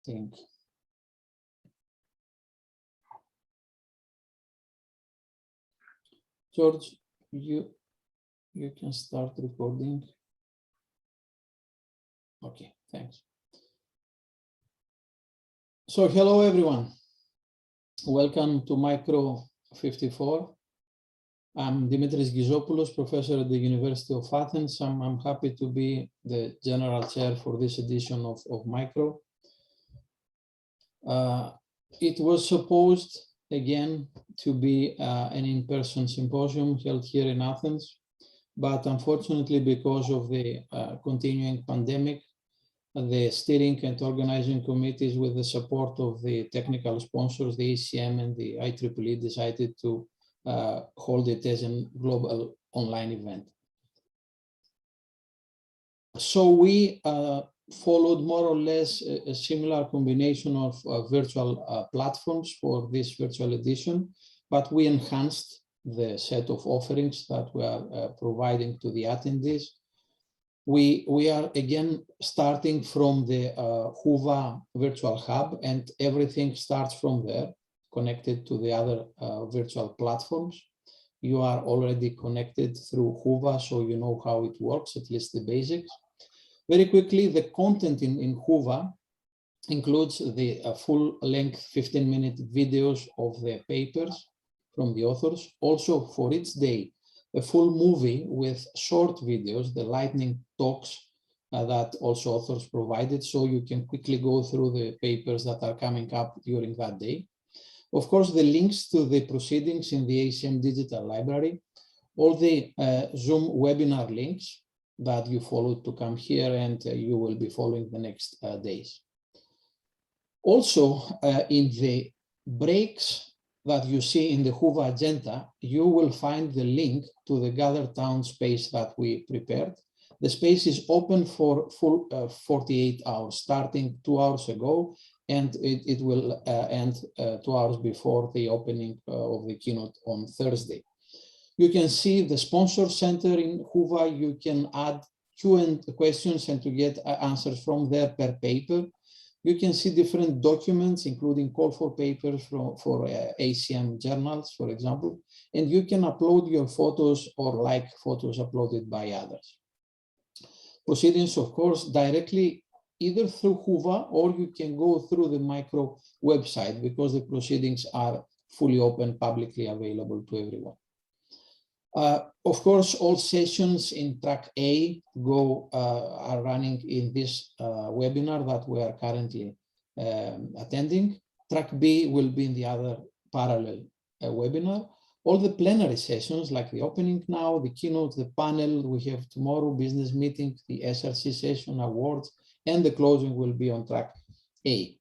think. George, you can start recording. Okay, thanks. So hello everyone. Welcome to Micro 54. I'm Dimitris Gizopoulos, professor at the University of Athens. I'm happy to be the general chair for this edition of Micro. It was supposed again to be an in-person symposium held here in Athens, but unfortunately because of the continuing pandemic, the steering and organizing committees with the support of the technical sponsors, the ACM and the IEEE, decided to hold it as a global online event. So we followed more or less a similar combination of virtual platforms for this virtual edition, but we enhanced the set of offerings that we are providing to the attendees. We are again starting from the Whova Virtual Hub, and everything starts from there, connected to the other virtual platforms. You are already connected through Whova, so you know how it works, at least the basics. Very quickly, the content in Whova includes the full-length 15-minute videos of the papers from the authors. Also, for each day, a full movie with short videos, the lightning talks that also authors provided, so you can quickly go through the papers that are coming up during that day. Of course, the links to the proceedings in the ACM Digital Library, all the Zoom webinar links that you followed to come here, and you will be following the next days. Also, in the breaks that you see in the Whova agenda, you will find the link to the Gather Town space that we prepared. The space is open for full 48 hours, starting 2 hours ago, and it will end 2 hours before the opening of the keynote on Thursday. You can see the sponsor center in Whova. You can add Q&A questions and to get answers from there per paper. You can see different documents, including call for papers for ACM journals, for example, and you can upload your photos or like photos uploaded by others. Proceedings, of course, directly either through Whova, or you can go through the Micro website, because the proceedings are fully open, publicly available to everyone. Of course, all sessions in track A are running in this webinar that we are currently attending. Track B will be in the other parallel webinar. All the plenary sessions, like the opening now, the keynote, the panel we have tomorrow, business meeting, the SRC session, awards, and the closing will be on track A.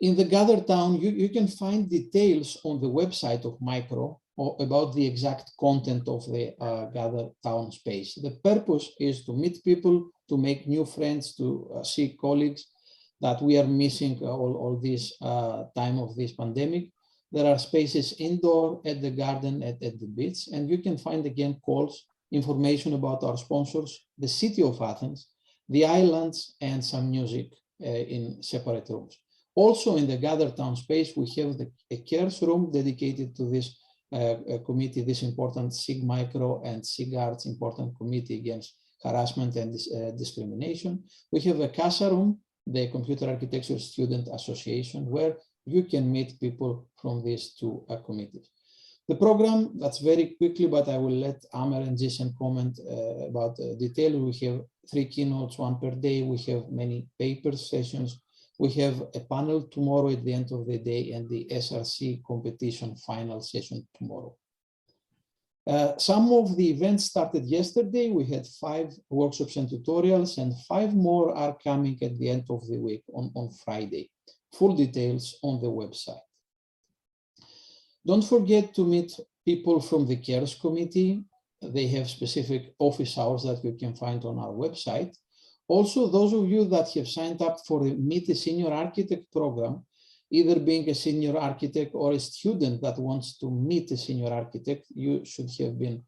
In the Gather Town, you can find details on the website of Micro about the exact content of the Gather Town space. The purpose is to meet people, to make new friends, to see colleagues that we are missing all this time of this pandemic. There are spaces indoor, at the garden, at the beach, and you can find again calls, information about our sponsors, the city of Athens, the islands, and some music in separate rooms. Also in the Gather Town space, we have a CARES room dedicated to this committee, this important SIG Micro and SIG Arts important committee against harassment and discrimination. We have a CASA room, the Computer Architecture Student Association, where you can meet people from these two committees. The program, that's very quickly, but I will let Amer and Jason comment about the detail. We have 3 keynotes, 1 per day. We have many paper sessions. We have a panel tomorrow at the end of the day, and the SRC competition final session tomorrow. Some of the events started yesterday. We had 5 workshops and tutorials, and 5 more are coming at the end of the week on Friday. Full details on the website. Don't forget to meet people from the CARES committee. They have specific office hours that you can find on our website. Also, those of you that have signed up for the Meet a Senior Architect program, either being a senior architect or a student that wants to meet a senior architect, you should have been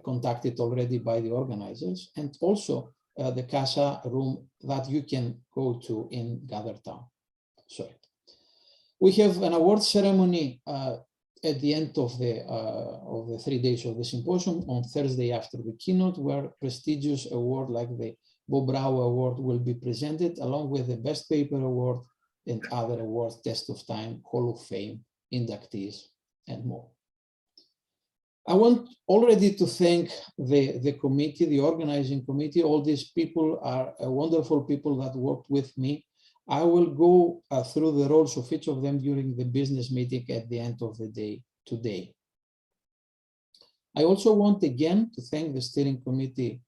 contacted already by the organizers. And also, the CASA room that you can go to in GatherTown. Sorry. We have an award ceremony at the end of the 3 days of the symposium on Thursday after the keynote, where prestigious award like the Bob Rao Award will be presented, along with the Best Paper Award and other awards, Test of Time, Hall of Fame, inductees, and more. I want already to thank the committee, the organizing committee. All these people are wonderful people that worked with me. I will go through the roles of each of them during the business meeting at the end of the day today. I also want again to thank the steering committee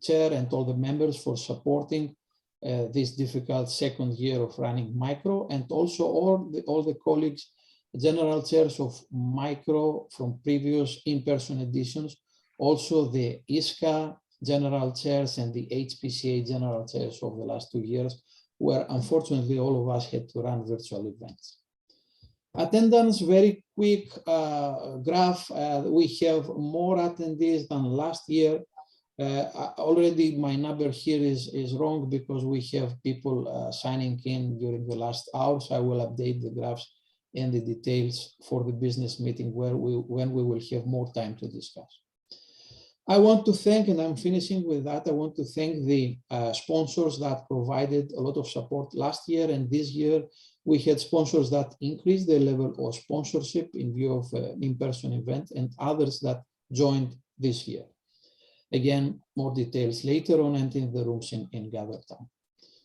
chair and all the members for supporting this difficult second year of running Micro, and also all the colleagues, general chairs of Micro from previous in-person editions, also the ISCA general chairs and the HPCA general chairs of the last 2 years, where unfortunately all of us had to run virtual events. Attendance, very quick graph. We have more attendees than last year. Already my number here is wrong because we have people signing in during the last hours. I will update the graphs and the details for the business meeting when we will have more time to discuss. I want to thank, and I'm finishing with that, I want to thank the sponsors that provided a lot of support last year, and this year we had sponsors that increased the level of sponsorship in view of an in-person event, and others that joined this year. Again, more details later on and in the rooms in GatherTown.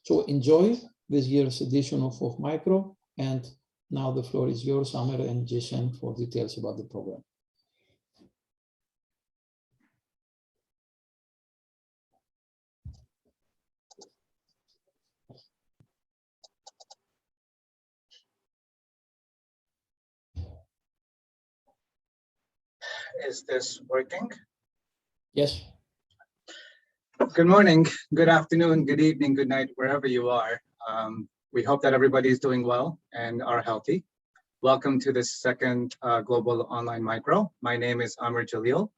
So enjoy this year's edition of Micro, and now the floor is yours, Amer and Jason, for details about the program. Is this working? Yes. Good morning, good afternoon, good evening, good night, wherever you are. We hope that everybody is doing well and are healthy. Welcome to this second Global Online Micro. My name is Amer Jalil,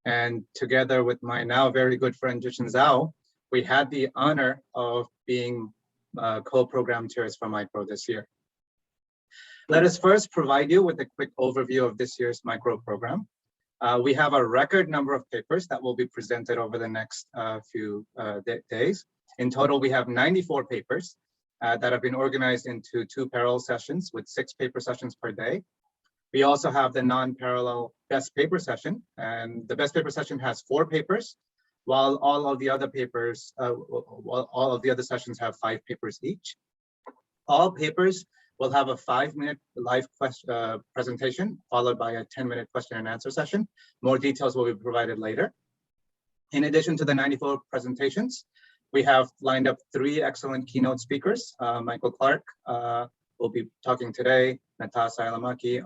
and together with my now very good friend Jishan Zhao, we had the honor of being co-program chairs for Micro this year. Let us first provide you with a quick overview of this year's Micro program. We have a record number of papers that will be presented over the next few days. In total, we have 94 papers that have been organized into 2 parallel sessions with 6 paper sessions per day. We also have the non-parallel best paper session, and the best paper session has 4 papers, while all of the other papers, all of the other sessions have 5 papers each. All papers will have a 5-minute live presentation, followed by a 10-minute question and answer session. More details will be provided later. In addition to the 94 presentations, we have lined up 3 excellent keynote speakers. Michael Clark will be talking today, Natasha Alamaki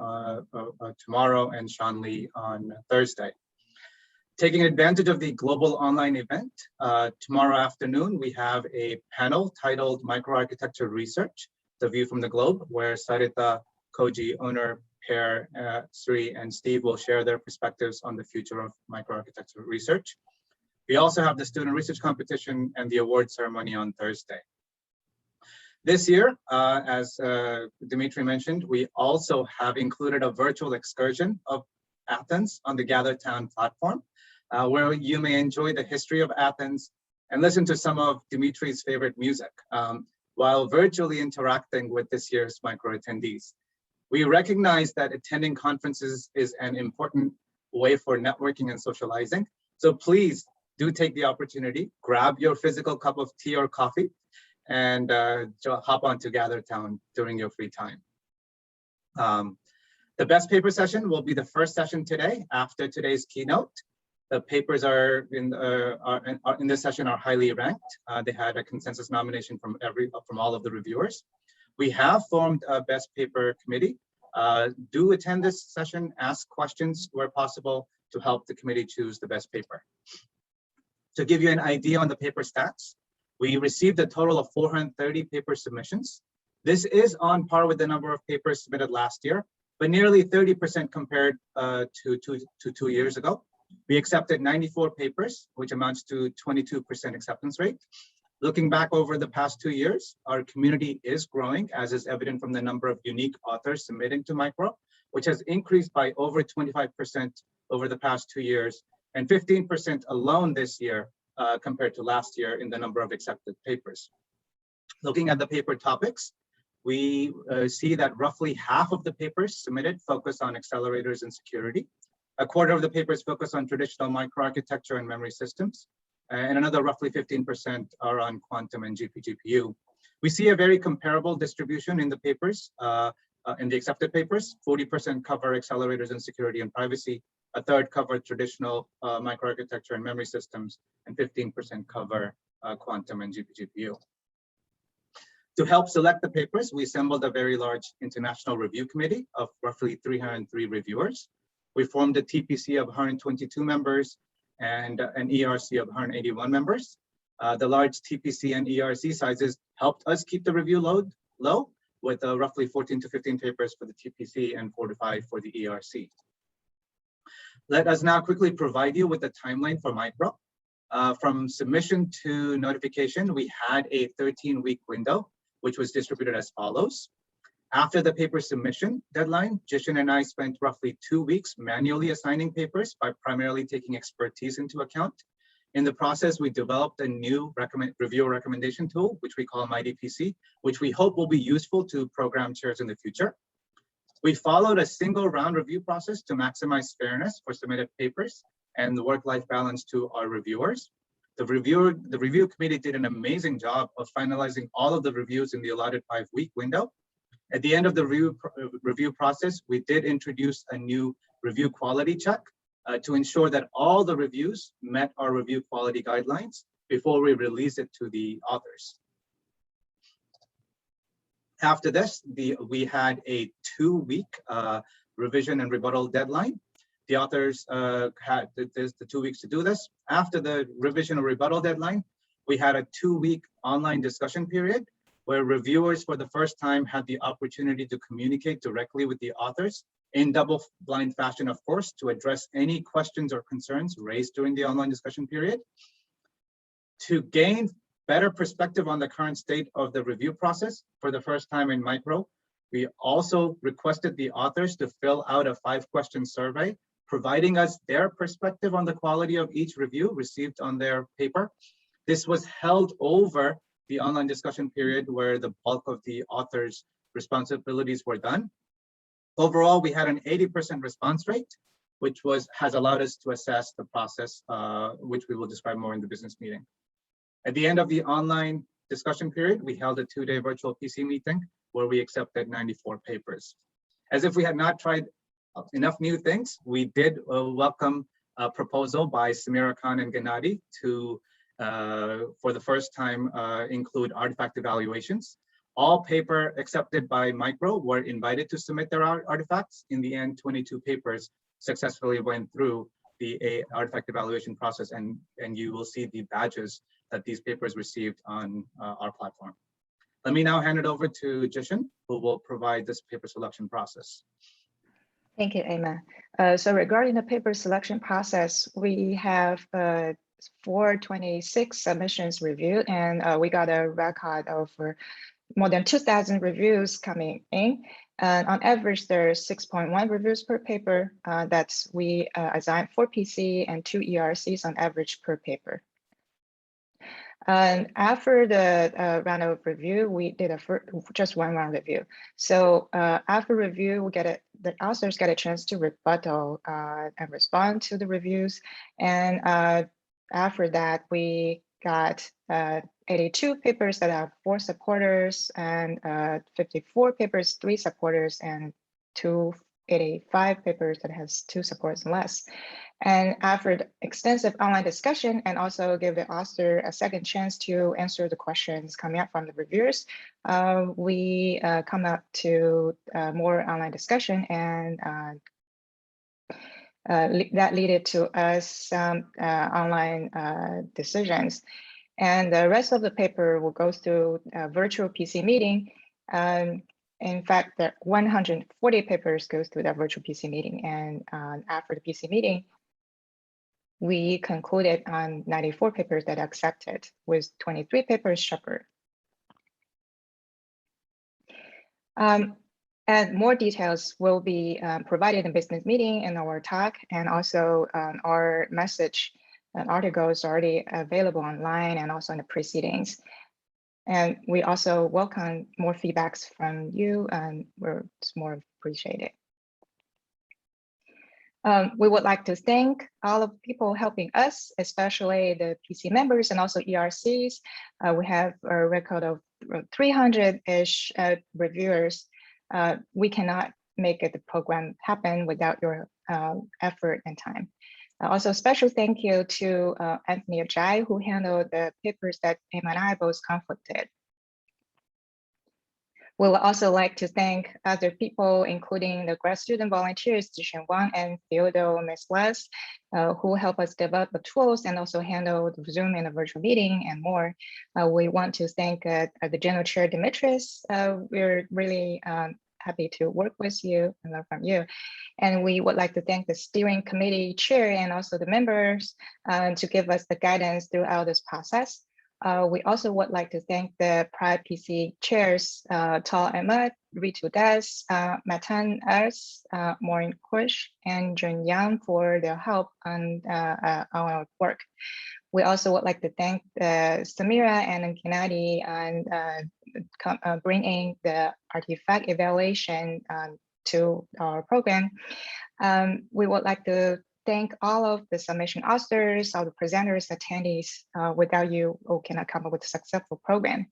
tomorrow, and Sean Lee on Thursday. Taking advantage of the global online event, tomorrow afternoon, we have a panel titled Microarchitecture Research, The View from the Globe, where Sarita, Koji, Owner, Per, Sri, and Steve will share their perspectives on the future of microarchitecture research. We also have the student research competition and the award ceremony on Thursday. This year, as Dimitri mentioned, we also have included a virtual excursion of Athens on the GatherTown platform, where you may enjoy the history of Athens and listen to some of Dimitri's favorite music, while virtually interacting with this year's Micro attendees. We recognize that attending conferences is an important way for networking and socializing. So please do take the opportunity, grab your physical cup of tea or coffee, and hop onto GatherTown during your free time. The best paper session will be the first session today after today's keynote. The papers in this session are highly ranked. They had a consensus nomination from all of the reviewers. We have formed a best paper committee. Do attend this session, ask questions where possible to help the committee choose the best paper. To give you an idea on the paper stats, we received a total of 430 paper submissions. This is on par with the number of papers submitted last year, but nearly 30% compared to 2 years ago. We accepted 94 papers, which amounts to 22% acceptance rate. Looking back over the past 2 years, our community is growing, as is evident from the number of unique authors submitting to Micro, which has increased by over 25% over the past 2 years, and 15% alone this year compared to last year in the number of accepted papers. Looking at the paper topics, we see that roughly half of the papers submitted focus on accelerators and security. A quarter of the papers focus on traditional microarchitecture and memory systems, and another roughly 15% are on quantum and GPU. We see a very comparable distribution in the papers, in the accepted papers. 40% cover accelerators and security and privacy, a third cover traditional microarchitecture and memory systems, and 15% cover quantum and GPU. To help select the papers, we assembled a very large international review committee of roughly 303 reviewers. We formed a TPC of 122 members and an ERC of 181 members. The large TPC and ERC sizes helped us keep the review load low, with roughly 14 to 15 papers for the TPC and 4 to 5 for the ERC. Let us now quickly provide you with a timeline for Micro. From submission to notification, we had a 13-week window, which was distributed as follows. After the paper submission deadline, Jishin and I spent roughly 2 weeks manually assigning papers by primarily taking expertise into account. In the process, we developed a new reviewer recommendation tool, which we call MyDPC, which we hope will be useful to program chairs in the future. We followed a single round review process to maximize fairness for submitted papers and the work-life balance to our reviewers. The review committee did an amazing job of finalizing all of the reviews in the allotted 5-week window. At the end of the review process, we did introduce a new review quality check to ensure that all the reviews met our review quality guidelines before we release it to the authors. After this, we had a 2-week revision and rebuttal deadline. The authors had the 2 weeks to do this. After the revision and rebuttal deadline, we had a 2-week online discussion period where reviewers for the first time had the opportunity to communicate directly with the authors in double-blind fashion, of course, to address any questions or concerns raised during the online discussion period. To gain better perspective on the current state of the review process for the first time in Micro, we also requested the authors to fill out a 5-question survey, providing us their perspective on the quality of each review received on their paper. This was held over the online discussion period where the bulk of the authors' responsibilities were done. Overall, we had an 80% response rate, which has allowed us to assess the process, which we will describe more in the business meeting. At the end of the online discussion period, we held a 2-day virtual PC meeting where we accepted 94 papers. As if we had not tried enough new things, we did welcome a proposal by Samira Khan and Gennady to, for the first time, include artifact evaluations. All paper accepted by Micro were invited to submit their artifacts. In the end, 22 papers successfully went through the artifact evaluation process, and you will see the badges that these papers received on our platform. Let me now hand it over to Jishin, who will provide this paper selection process. Thank you, Ayman. So regarding the paper selection process, we have 426 submissions reviewed, and we got a record of more than 2,000 reviews coming in. And on average, there's 6.1 reviews per paper. We assigned 4 PC and 2 ERCs on average per paper. And after the round of review, we did just one round review. So after review, the authors get a chance to rebuttal and respond to the reviews. And after that, we got 82 papers that have 4 supporters, and 54 papers, 3 supporters, and 285 papers that has 2 supporters and less. And after the extensive online discussion, and also give the author a second chance to answer the questions coming up from the reviewers, we come up to more online discussion, and that led to us some online decisions. And the rest of the paper will go through a virtual PC meeting. In fact, the 140 papers goes through that virtual PC meeting. And after the PC meeting, we concluded on 94 papers that accepted, with 23 papers sharper. And more details will be provided in business meeting in our talk, and also our message and articles already available online and also in the proceedings. And we also welcome more feedbacks from you, and it's more appreciated. We would like to thank all of the people helping us, especially the PC members and also ERCs. We have a record of 300-ish reviewers. We cannot make the program happen without your effort and time. Also, special thank you to Anthony Ajay, who handled the papers that Emma and I both conflicted. We would also like to thank other people, including the grad student volunteers, Zhishen Wang and Theodore Mesles, who help us develop the tools and also handle the Zoom and the virtual meeting and more. We want to thank the General Chair, Dimitris. We're really happy to work with you and learn from you. And we would like to thank the steering committee chair and also the members to give us the guidance throughout this process. We also would like to thank the prior PC chairs, Tal Ahmed, Ritu Das, Matan Ers, Maureen Kush, and Jun Yang for their help on our work. We also would like to thank Samira and Gennady on bringing the artifact evaluation to our program. We would like to thank all of the submission authors, all the presenters, attendees. Without you, we cannot come up with a successful program.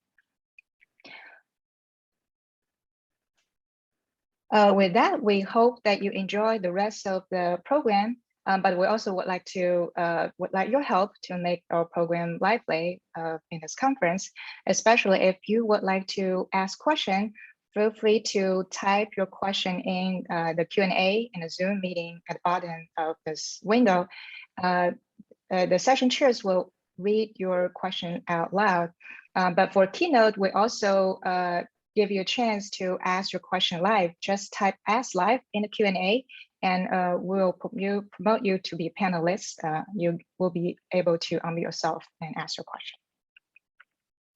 With that, we hope that you enjoy the rest of the program, but we also would like your help to make our program lively in this conference, especially if you would like to ask questions. Feel free to type your question in the Q&A in the Zoom meeting at the bottom of this window. The session chairs will read your question out loud. But for Keynote, we also give you a chance to ask your question live. Just type "Ask Live" in the Q&A, and we'll promote you to be a panelist. You will be able to unmute yourself and ask your question.